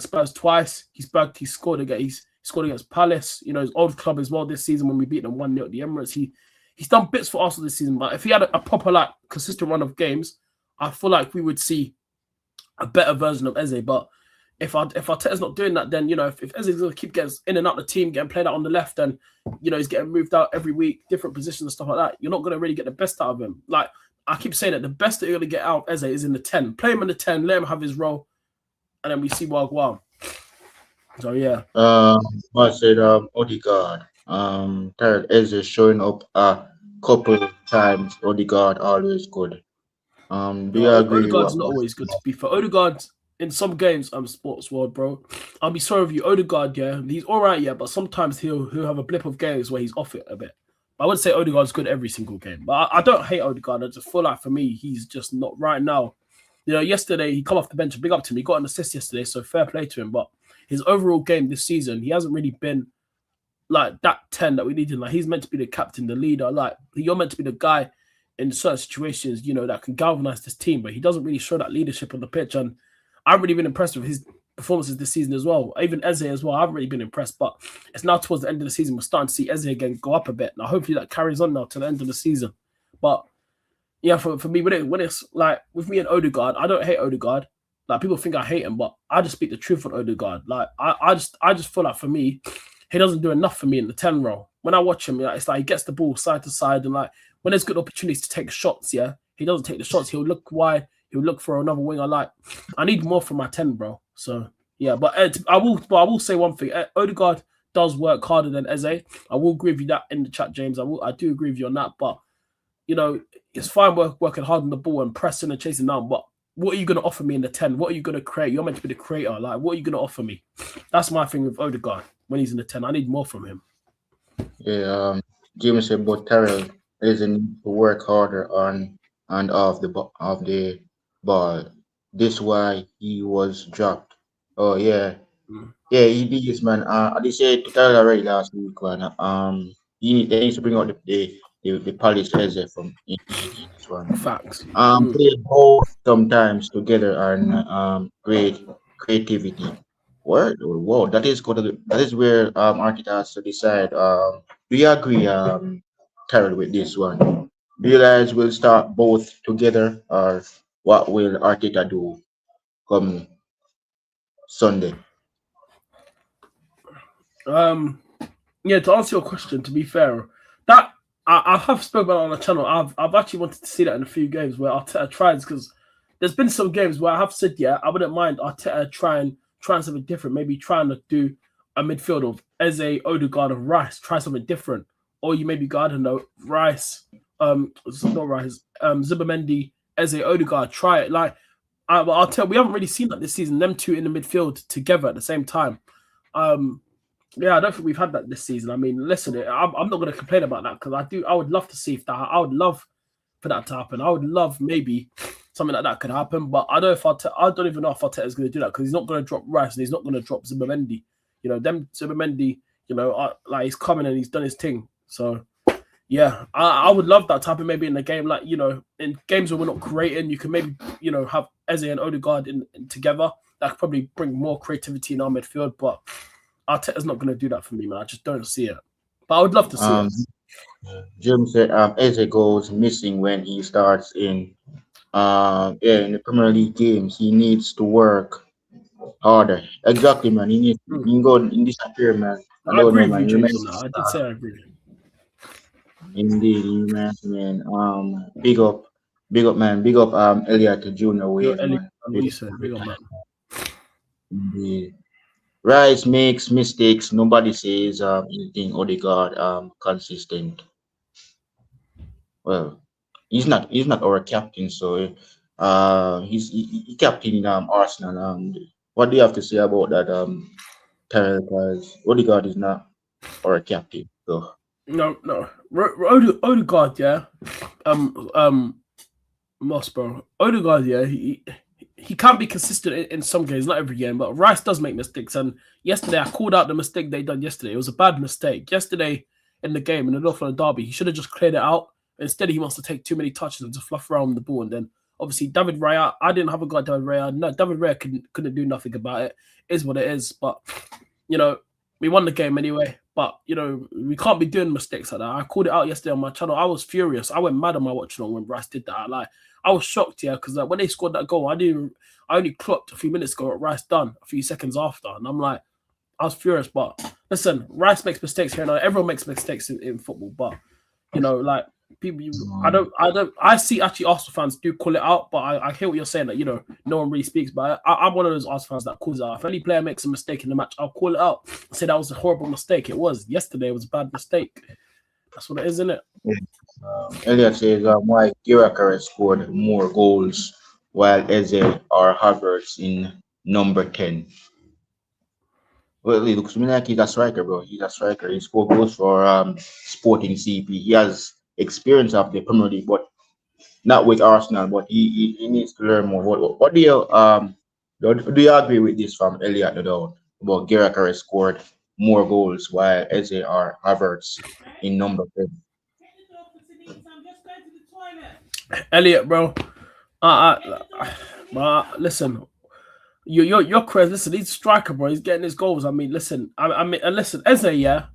Spurs twice. He scored against Palace, his old club as well this season when we beat them 1-0 at the Emirates. He's done bits for Arsenal this season, but if he had a proper like consistent run of games, I feel like we would see a better version of Eze. But if Arteta's not doing that, then if Eze's gonna keep getting in and out the team, getting played out on the left, and he's getting moved out every week, different positions and stuff like that, you're not gonna really get the best out of him. Like I keep saying that the best that you're gonna get out of Eze is in the 10. Play him in the 10, let him have his role, and then we see wow. So yeah. I said Odegaard. Third Eze showing up a couple times. Odegaard always good. Do you No, agree with Odegaard's what? not always good to be fair. Odegaard in some games, sports world, bro. I'll be sorry with you, Odegaard. Yeah, he's all right, yeah, but sometimes he'll have a blip of games where he's off it a bit. I would say Odegaard's good every single game, but I don't hate Odegaard. I just feel like for me, he's just not right now. You know, yesterday he come off the bench, big up to him. He got an assist yesterday, so fair play to him. But his overall game this season, he hasn't really been like that 10 that we needed. Like he's meant to be the captain, the leader. Like you're meant to be the guy in certain situations, you know, that can galvanize this team, but he doesn't really show that leadership on the pitch. And I've really been impressed with his performances this season as well. Even Eze as well, I've really been impressed. But it's now towards the end of the season, we're starting to see Eze again go up a bit. Now, hopefully that carries on now to the end of the season. But yeah, for me, when it's like with me and Odegaard, I don't hate Odegaard. Like people think I hate him, but I just speak the truth on Odegaard. Like I just feel like for me, he doesn't do enough for me in the 10 role. When I watch him, like, it's like he gets the ball side to side, and like when there's good opportunities to take shots, yeah, he doesn't take the shots. He'll look wide. He'll look for another winger. Like I need more from my 10, bro. So yeah, but I will say one thing. Odegaard does work harder than Eze. I will agree with you that in the chat, James. I do agree with you on that. But you know, it's fine working hard on the ball and pressing and chasing down. But what are you going to offer me in the 10? What are you going to create? You're meant to be the creator. Like, what are you going to offer me? That's my thing with Odegaard when he's in the 10. I need more from him. Yeah, James said, but Terrell doesn't to work harder on and off the ball. This why he was dropped. Oh yeah, yeah, he is, man. I did say to Terrell already last week, man. They need to bring out the polished Eze from in this one. Facts. Play both sometimes together and great creativity. What? Whoa, that is that is where Arteta has to decide. Do you agree, Carol, with this one? Do you guys will start both together, or what will Arteta do come Sunday? Yeah, to answer your question, to be fair, that I have spoken about it on the channel. I've actually wanted to see that in a few games where Arteta tries, because there's been some games where I have said, yeah, I wouldn't mind Arteta trying something different, maybe trying to do a midfield of Eze, Odegaard, and Rice, try something different. Or you maybe go, I don't know, Rice, not Rice, Zubimendi, Eze, Odegaard, try it. Like, I'll tell we haven't really seen that this season, them two in the midfield together at the same time. Yeah, I don't think we've had that this season. I mean, listen, I'm not going to complain about that, because I would love to see if that. I would love for that to happen. I would love maybe something like that could happen, but I don't even know if Arteta is going to do that, because he's not going to drop Rice and he's not going to drop Zubimendi. You know, Zubimendi, you know, like he's coming and he's done his thing. So yeah, I would love that to happen maybe in a game, like, you know, in games where we're not creating, you can maybe, you know, have Eze and Odegaard in together. That could probably bring more creativity in our midfield, but Arteta's not going to do that for me, man. I just don't see it. But I would love to see it. Jim said Eze goes missing when he starts in in the Premier League games. He needs to work harder. Exactly, man. He needs to go in disappear, man. I don't agree know, with you, man. James, on that. I did say I agree. Indeed, man. Big up, man. Big up, Elliot Junior Wave, man. What you said, big up, man. Indeed. Rice makes mistakes. Nobody says anything. Odegaard consistent. Well, he's not our captain, so he captain in Arsenal. What do you have to say about that, Terrell? Because Odegaard is not our captain. So No. Odegaard, yeah. Moss, bro. Odegaard, yeah. He can't be consistent in some games, not every game, but Rice does make mistakes. And yesterday, I called out the mistake they done yesterday. It was a bad mistake. Yesterday in the game, in the North London derby, he should have just cleared it out. Instead, he wants to take too many touches and just fluff around the ball. And then, obviously, David Raya, I didn't have a guy, David Raya. No, David Raya couldn't do nothing about it. It is what it is. But, you know, we won the game anyway. But, you know, we can't be doing mistakes like that. I called it out yesterday on my channel. I was furious. I went mad on my watch along when Rice did that. I was shocked, yeah, because when they scored that goal, I only clocked a few minutes ago what Rice done a few seconds after. And I'm like, I was furious. But listen, Rice makes mistakes here and there. Everyone makes mistakes in football. But, you know, like, people, I see actually Arsenal fans do call it out, but I hear what you're saying, that, you know, no one really speaks about it. I'm one of those Arsenal fans that calls it out. If any player makes a mistake in the match, I'll call it out. I say that was a horrible mistake. It was. Yesterday, it was a bad mistake. That's what it is, isn't it? Elliot says why Gyökeres scored more goals while Eze or Havertz in number 10. Well, it looks to me like he's a striker, bro. He's a striker. He scored goals for Sporting CP. He has experience of the Premier League, but not with Arsenal, but he needs to learn more. What do you agree with this from Elliot no doubt about Geraker scored more goals while Eze or Havertz in number 10? Elliot, bro. Listen, your Chris. Listen, he's a striker, bro. He's getting his goals. I mean, listen, and listen, Eze, yeah.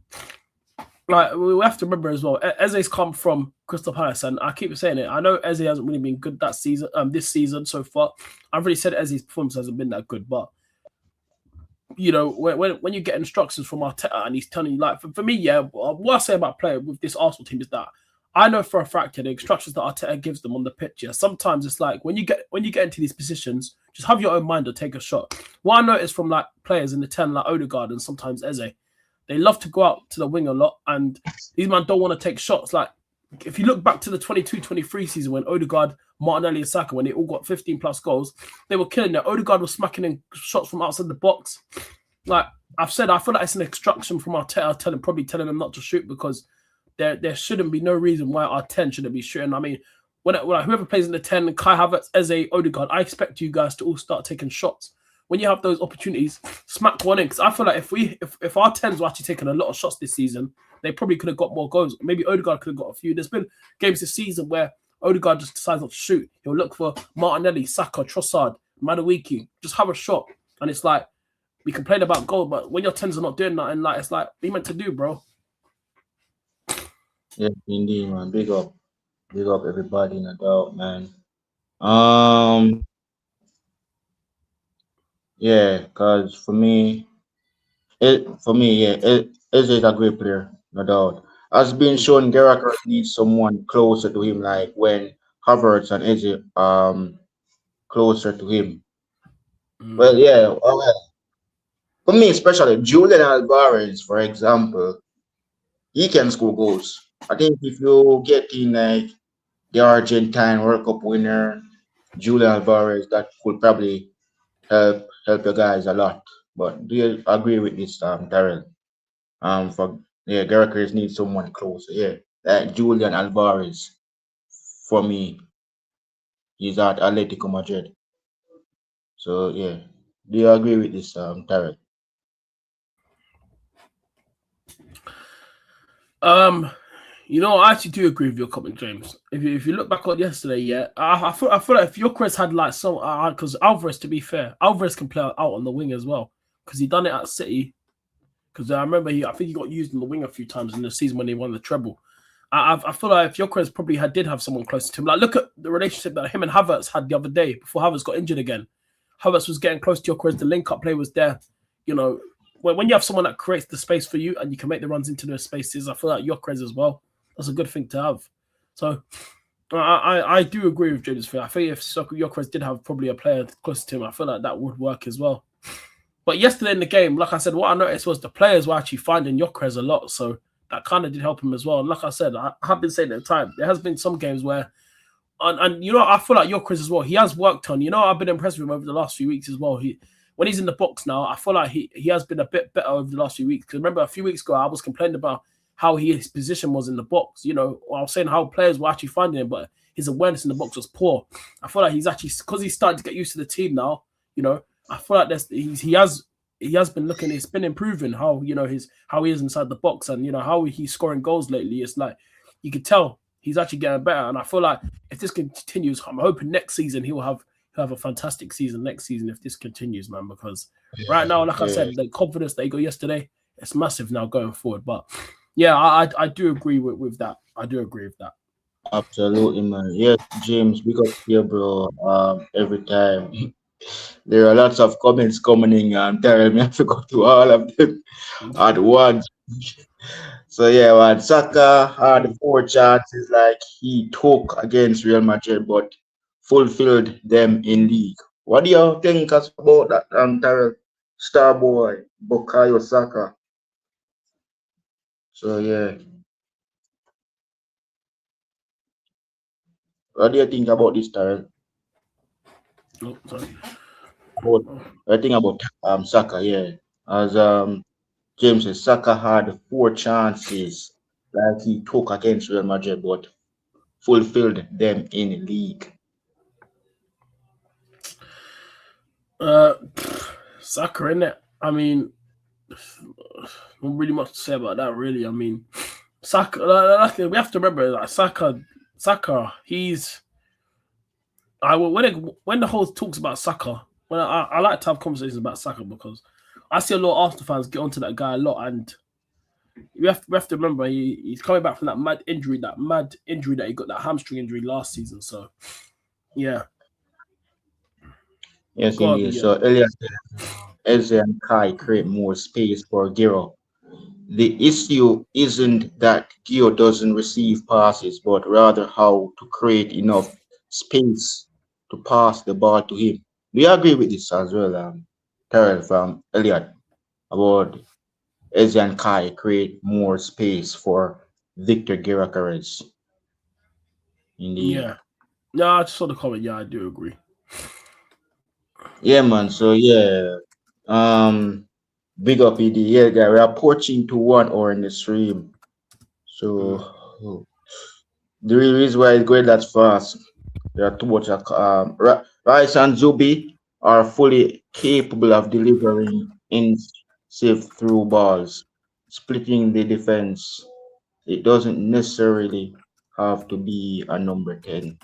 Like we have to remember as well, Eze's come from Crystal Palace, and I keep saying it. I know Eze hasn't really been good that season, this season so far. I've already said Eze's performance hasn't been that good, but you know, when you get instructions from Arteta and he's telling you, like, for me, yeah, what I say about playing with this Arsenal team is that I know for a fact the instructions that Arteta gives them on the pitch, yeah, sometimes it's like when you get into these positions, just have your own mind or take a shot. What I noticed from like players in the 10, like Odegaard and sometimes Eze, they love to go out to the wing a lot, and these men don't want to take shots. Like, if you look back to the 22-23 season when Odegaard, Martinelli, and Saka, when they all got 15 plus goals, they were killing it. Odegaard was smacking in shots from outside the box. Like I've said, I feel like it's an instruction from Arteta probably telling them not to shoot, because there shouldn't be no reason why our 10 shouldn't be shooting. I mean, when whoever plays in the 10, Kai Havertz, Eze, Odegaard, I expect you guys to all start taking shots. When you have those opportunities, smack one in. Because I feel like if our 10s were actually taking a lot of shots this season, they probably could have got more goals. Maybe Odegaard could have got a few. There's been games this season where Odegaard just decides not to shoot. He'll look for Martinelli, Saka, Trossard, Madueke, just have a shot. And it's like, we complain about goal, but when your 10s are not doing nothing, like, it's like, what are you meant to do, bro? Yeah, indeed, man. Big up everybody, no doubt, man. Yeah, cause Eze is a great player, no doubt. As been shown, Geraker needs someone closer to him, like when Havertz and Eze closer to him. Well, yeah, for me especially, Julian Alvarez, for example, he can score goals. I think if you get in like the Argentine World Cup winner, Julian Alvarez, that could probably help the guys a lot. But do you agree with this, Darrell? For Gerakas needs someone close. Yeah, like Julian Alvarez for me, he's at Atletico Madrid. So yeah, do you agree with this, Darrell? You know, I actually do agree with your comment, James. If you look back on yesterday, yeah, I feel like if your Chris had like some, because Alvarez, to be fair, Alvarez can play out on the wing as well, because he done it at City. Because I remember I think he got used in the wing a few times in the season when he won the treble. I feel like if Gyökeres probably did have someone closer to him. Like, look at the relationship that him and Havertz had the other day before Havertz got injured again. Havertz was getting close to Gyökeres. The link-up play was there. You know, when you have someone that creates the space for you and you can make the runs into those spaces, I feel like Gyökeres as well. That's a good thing to have. So I do agree with James. I think if Gyökeres did have probably a player close to him, I feel like that would work as well. But yesterday in the game, like I said, what I noticed was the players were actually finding Gyökeres a lot. So that kind of did help him as well. And like I said, I have been saying at the time, there has been some games where, and you know, I feel like Gyökeres as well, he has worked on, you know, I've been impressed with him over the last few weeks as well. When he's in the box now, I feel like he has been a bit better over the last few weeks. Because remember, a few weeks ago, I was complaining about how his position was in the box. You know, I was saying how players were actually finding him, but his awareness in the box was poor. I feel like he's actually, because he's starting to get used to the team now, you know, I feel like he has been looking, it's been improving how, you know, how he is inside the box, and, you know, how he's scoring goals lately. It's like, you could tell he's actually getting better. And I feel like if this continues, I'm hoping next season he'll have a fantastic season next season if this continues, man, because right now, like I said, the confidence that he got yesterday, it's massive now going forward. But yeah, I do agree with that. I do agree with that. Absolutely, man. Yes, James, big up here, bro. Every time. There are lots of comments coming in and telling me I forgot to all of them at once. So yeah, man, Saka had 4 chances like he took against Real Madrid, but fulfilled them in league. What do you think about that, Terrell? Starboy, Bukayo Saka. So yeah, what do you think about this, Terrell? Oh, sorry. I think about Saka, yeah. As James says, Saka had 4 chances like he took against Real Madrid, but fulfilled them in the league. Saka, innit? I mean, not really much to say about that, really. I mean, Saka, we have to remember, like Saka, he's. When the whole talks about Saka, when I like to have conversations about Saka because I see a lot of Arsenal fans get onto that guy a lot, and we have to remember he's coming back from that mad injury that he got, that hamstring injury last season. So yeah, Yes, go on, indeed. yeah, So Elias, Eze and Kai create more space for Giro. The issue isn't that Gio doesn't receive passes, but rather how to create enough space to pass the ball to him. Do you agree with this as well, Terrell from Elliot, about Eze and Kai create more space for Victor Gyökeres? Indeed. yeah. No, I just saw the comment. Yeah, I do agree. Yeah, man. So yeah, um, big up ED. Yeah, guy. We are approaching to 1 hour in the stream. Mm. So the real reason why it's going that fast, there are too much. Rice and Zubi are fully capable of delivering in safe through balls, splitting the defense. It doesn't necessarily have to be a number 10.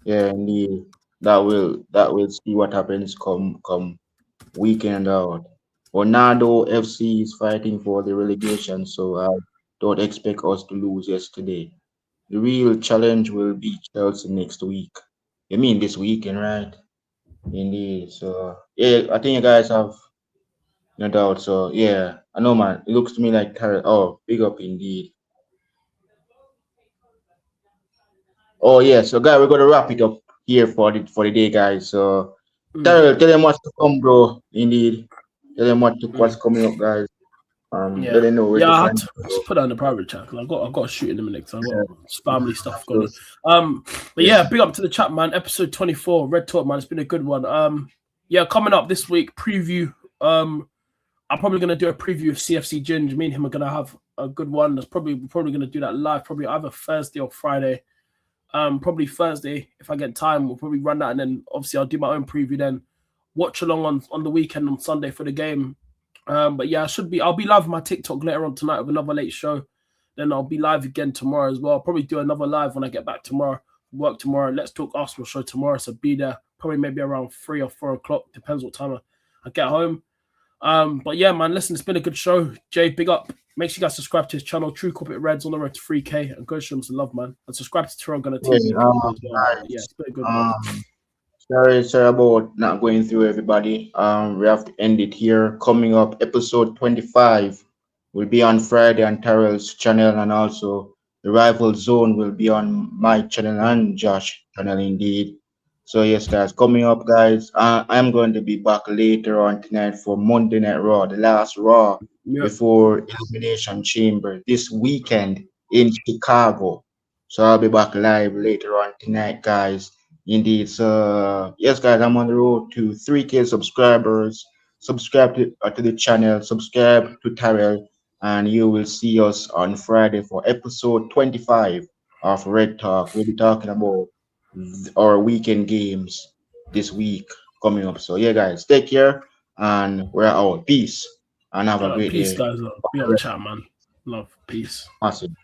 Yeah, indeed. That will see what happens come weekend out. Orlando FC is fighting for the relegation, so I don't expect us to lose yesterday. The real challenge will be Chelsea next week. You mean this weekend, right? Indeed. So yeah, I think you guys have no doubt. So yeah, I know, man. It looks to me like oh, big up indeed. Oh yeah, so guys, we're gonna wrap it up here for the day, guys. So Mm. Tell them what's to come, bro. Indeed, tell them what's Mm. coming up, guys. Let Yeah, them know where yeah. to I had find to you, bro. just put that in the private chat because I got to shoot in a minute because I got family stuff So, going on. But yeah, yeah, big up to the chat, man. Episode 24, Red Talk, man. It's been a good one. Yeah, coming up this week, preview. I'm probably gonna do a preview of CFC Ginge. Me and him are gonna have a good one. We're probably gonna do that live, probably either Thursday or Friday. Probably Thursday if I get time. We'll probably run that, and then obviously I'll do my own preview. Then watch along on the weekend on Sunday for the game. But yeah, I'll be live on my TikTok later on tonight with another late show. Then I'll be live again tomorrow as well. I'll probably do another live when I get back tomorrow. Work tomorrow. Let's talk Arsenal show tomorrow. So be there. Probably maybe around 3 or 4 o'clock. Depends what time I get home. But yeah, man, listen, it's been a good show. Jay, big up. Make sure you guys subscribe to his channel, True Corporate Reds, on the road to 3K, and go show him some love, man. And subscribe to Tyrone Gunner yeah, TV probably as well. But yeah, guys. it's been a good one. Sorry about not going through everybody. We have to end it here. Coming up, episode 25 will be on Friday on Terrell's channel, and also the Rival Zone will be on my channel and Josh channel indeed. So yes, guys, coming up, guys. I'm going to be back later on tonight for Monday Night Raw, the last Raw Yeah, before Elimination Chamber this weekend in Chicago. So I'll be back live later on tonight, guys. Indeed. So yes, guys, I'm on the road to 3K subscribers. Subscribe to the channel, subscribe to Tyrell, and you will see us on Friday for episode 25 of Red Talk. We'll be talking about our weekend games this week coming up. So yeah, guys, take care and we're out. Peace and have a great peace, day. guys. Be up chat, man. Love, peace. Awesome.